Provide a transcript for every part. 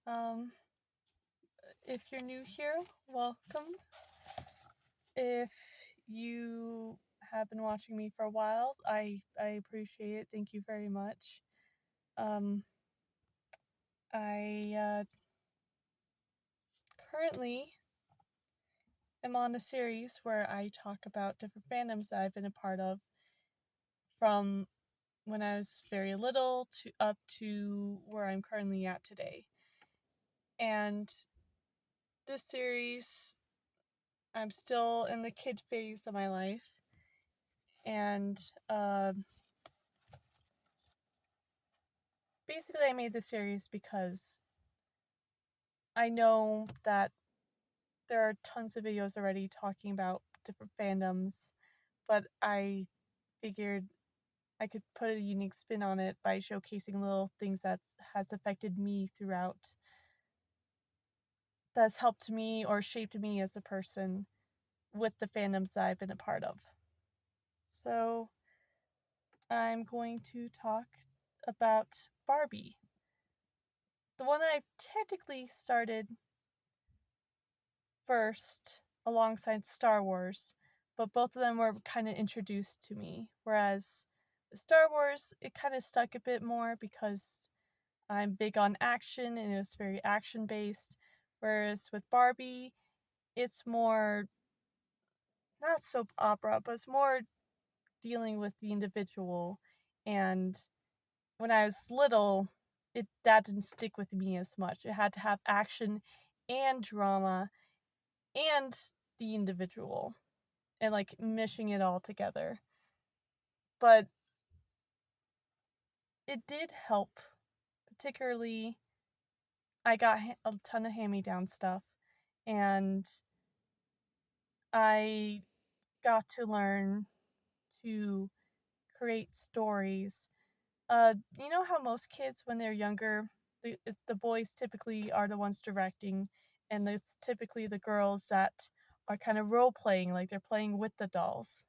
Um, if you're new here, welcome. If you have been watching me for a while, I appreciate it. Thank you very much. Um, I currently am on a series where I talk about different fandoms that I've been a part of from when I was very little to up to where I'm currently at today. And this series, I'm still in the kid phase of my life, and basically I made this series because I know that there are tons of videos already talking about different fandoms, but I figured I could put a unique spin on it by showcasing little things that has affected me throughout, that's helped me or shaped me as a person with the fandoms that I've been a part of. So I'm going to talk about Barbie, the one I technically started first alongside Star Wars, but both of them were kind of introduced to me. Whereas with Star Wars, it kind of stuck a bit more because I'm big on action and it was very action based. Whereas with Barbie, it's more not soap opera, but it's more dealing with the individual. And when I was little, that didn't stick with me as much. It had to have action and drama and the individual and like mishing it all together. But it did help, particularly I got a ton of hand-me-down stuff, and I got to learn to create stories. You know how most kids, when they're younger, it's the boys typically are the ones directing, and it's typically the girls that are kind of role playing, like they're playing with the dolls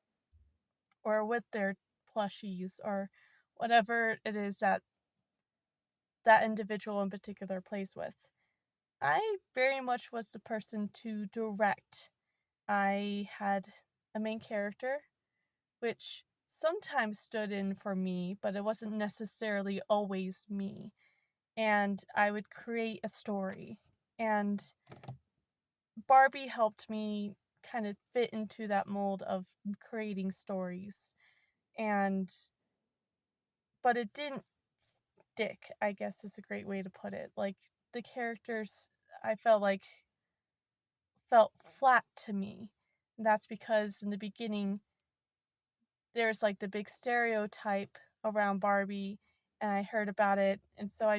or with their plushies or whatever it is that that individual in particular plays with. I very much was the person to direct. I had a main character, which sometimes stood in for me, but it wasn't necessarily always me. And I would create a story. And Barbie helped me kind of fit into that mold of creating stories. And but it didn't stick, I guess is a great way to put it. Like the characters I felt flat to me. And that's because in the beginning there's like the big stereotype around Barbie, and I heard about it, and so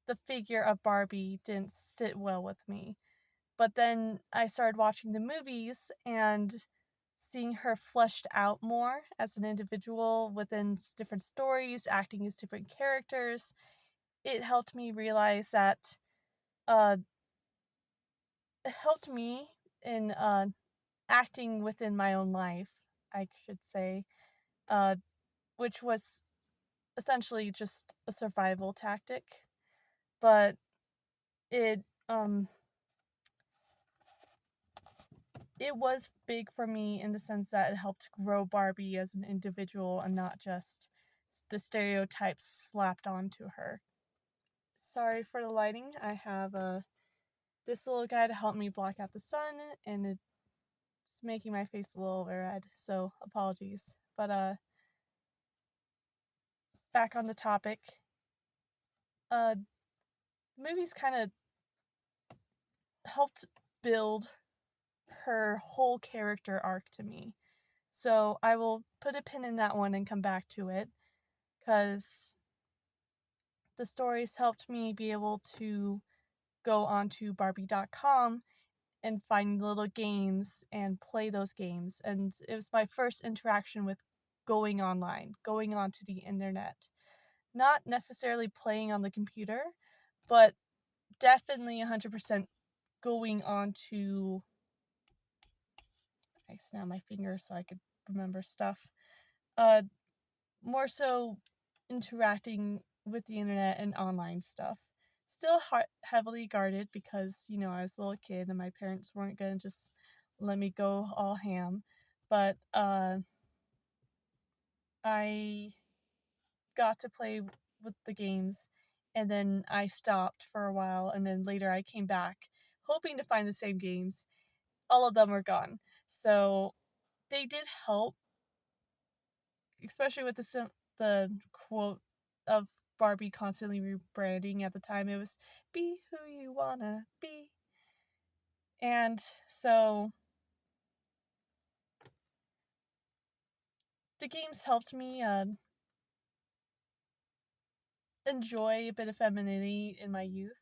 the figure of Barbie didn't sit well with me. But then I started watching the movies and seeing her fleshed out more as an individual within different stories, acting as different characters. It helped me realize that uh it helped me in acting within my own life, I should say, uh, which was essentially just a survival tactic. But it um it was big for me in the sense that it helped grow Barbie as an individual and not just the stereotypes slapped onto her. Sorry for the lighting. I have this little guy to help me block out the sun, and it's making my face a little red, so apologies. But back on the topic, uh, movies kind of helped build her whole character arc to me. So I will put a pin in that one and come back to it because the stories helped me be able to go onto Barbie.com and find little games and play those games. And it was my first interaction with going online, going onto the internet. Not necessarily playing on the computer, but definitely 100% going on to. I snapped my finger so I could remember stuff. Uh, More so interacting with the internet and online stuff. Still heavily guarded because, I was a little kid and my parents weren't going to just let me go all ham. But I got to play with the games, and then I stopped for a while, and then later I came back hoping to find the same games. All of them were gone. So they did help, especially with the quote of Barbie constantly rebranding at the time. It was "Be who you wanna be," and so the games helped me enjoy a bit of femininity in my youth,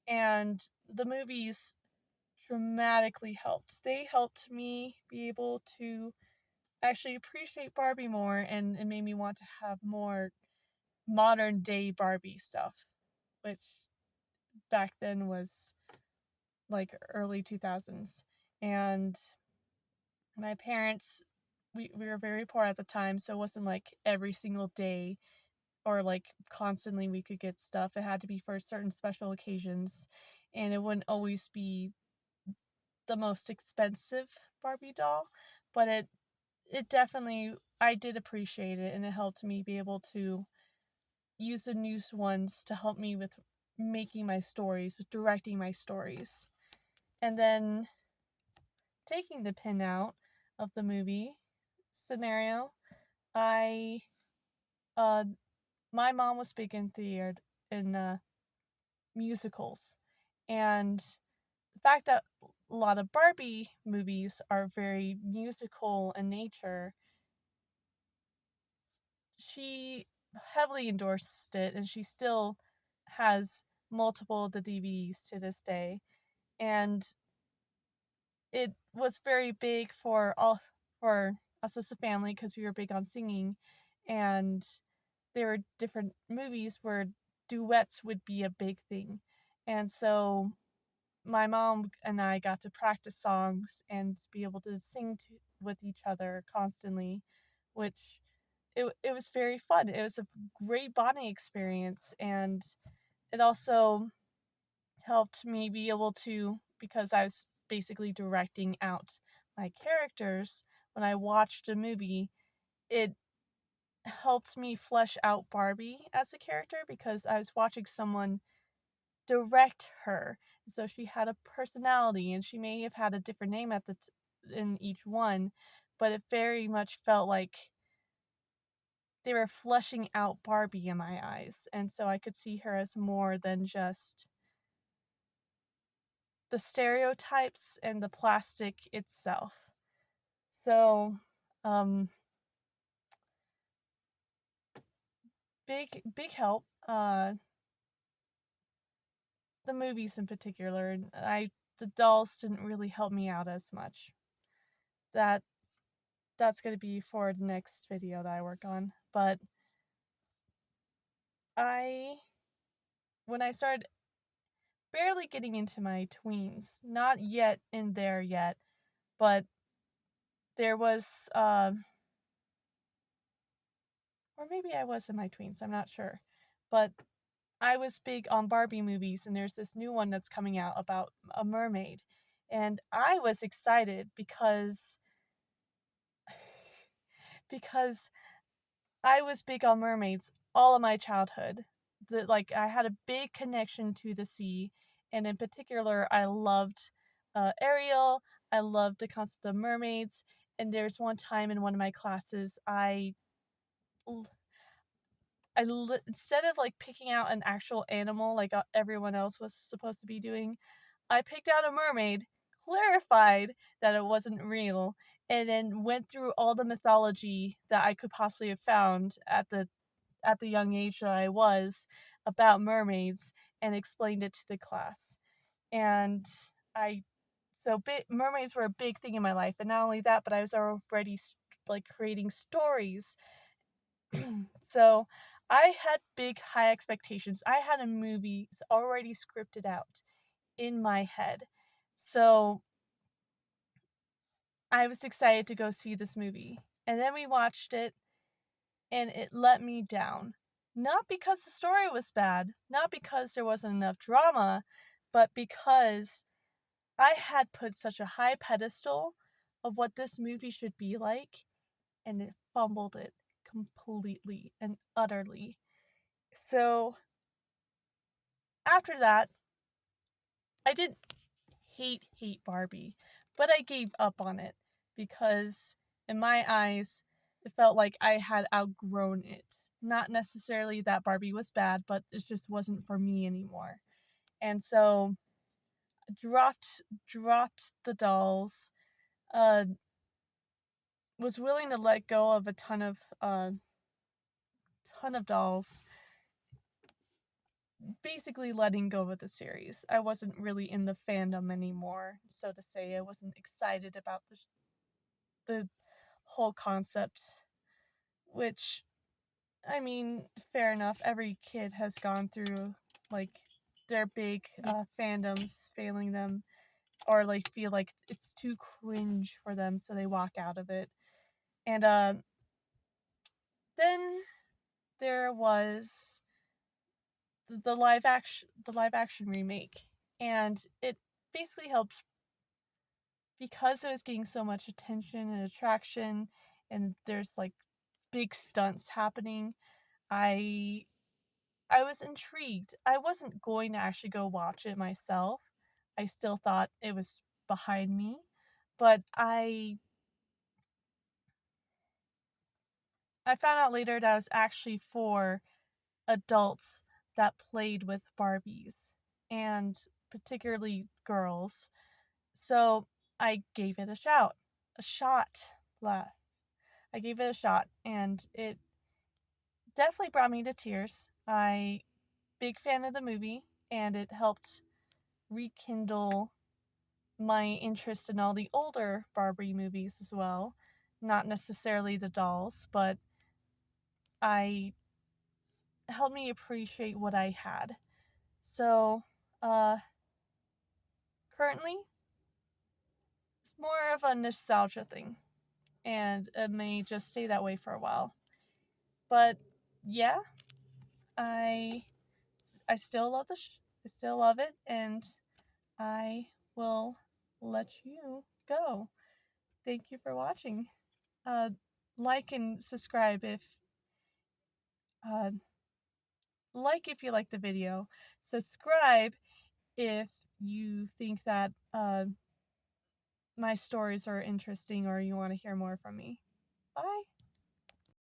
and the movies dramatically helped. They helped me be able to actually appreciate Barbie more, and it made me want to have more modern day Barbie stuff, which back then was like early 2000s. And my parents, we were very poor at the time, so it wasn't like every single day or like constantly we could get stuff. It had to be for certain special occasions, and it wouldn't always be the most expensive Barbie doll, but it definitely, I did appreciate it, and it helped me be able to use the newest ones to help me with making my stories, with directing my stories. And then taking the pin out of the movie scenario, I uh my mom was big in theater, in musicals, and the fact that a lot of Barbie movies are very musical in nature, she heavily endorsed it, and she still has multiple of the DVDs to this day. And it was very big for us as a family because we were big on singing, and there were different movies where duets would be a big thing. And so my mom and I got to practice songs and be able to sing with each other constantly, which it was very fun. It was a great bonding experience, and it also helped me be able to, because I was basically directing out my characters when I watched a movie, it helped me flesh out Barbie as a character because I was watching someone direct her. So she had a personality, and she may have had a different name in each one, but it very much felt like they were fleshing out Barbie in my eyes, and so I could see her as more than just the stereotypes and the plastic itself. So, um, big help. The movies in particular, the dolls didn't really help me out as much. That that's gonna be for the next video that I work on. But I when I started barely getting into my tweens, not yet in there yet, but there was or maybe I was in my tweens, I'm not sure. But I was big on Barbie movies, and there's this new one that's coming out about a mermaid. And I was excited because I was big on mermaids all of my childhood. Like I had a big connection to the sea, and in particular, I loved Ariel. I loved the concept of mermaids. And there's one time in one of my classes, instead of like picking out an actual animal like everyone else was supposed to be doing, I picked out a mermaid, clarified that it wasn't real, and then went through all the mythology that I could possibly have found at the young age that I was about mermaids, and explained it to the class. And I mermaids were a big thing in my life, and not only that, but I was already like creating stories. So I had big high expectations. I had a movie already scripted out in my head. So I was excited to go see this movie. And then we watched it, and it let me down. Not because the story was bad, not because there wasn't enough drama, but because I had put such a high pedestal of what this movie should be like, and it fumbled it completely and utterly. So after that, I didn't hate Barbie, but I gave up on it because in my eyes, it felt like I had outgrown it. Not necessarily that Barbie was bad, but it just wasn't for me anymore. And so dropped the dolls. Uh, was willing to let go of a ton of dolls. Basically, letting go of the series. I wasn't really in the fandom anymore, so to say. I wasn't excited about the whole concept. Which, I mean, fair enough. Every kid has gone through like their big fandoms failing them, or like feel like it's too cringe for them, so they walk out of it. And then there was the live action remake, and it basically helped because it was getting so much attention and attraction, and there's like big stunts happening. I I was intrigued. I wasn't going to actually go watch it myself. I still thought it was behind me, but I found out later that it was actually for adults that played with Barbies, and particularly girls. So I gave it a shout. A shot. Blah. I gave it a shot, and it definitely brought me to tears. I big fan of the movie, and it helped rekindle my interest in all the older Barbie movies as well. Not necessarily the dolls, but I helped me appreciate what I had. So, uh, currently, it's more of a nostalgia thing, and it may just stay that way for a while. But yeah, I I still love I still love it, and I will let you go. Thank you for watching. Uh, like and subscribe uh, if you like the video. Subscribe if you think that my stories are interesting or you want to hear more from me. Bye.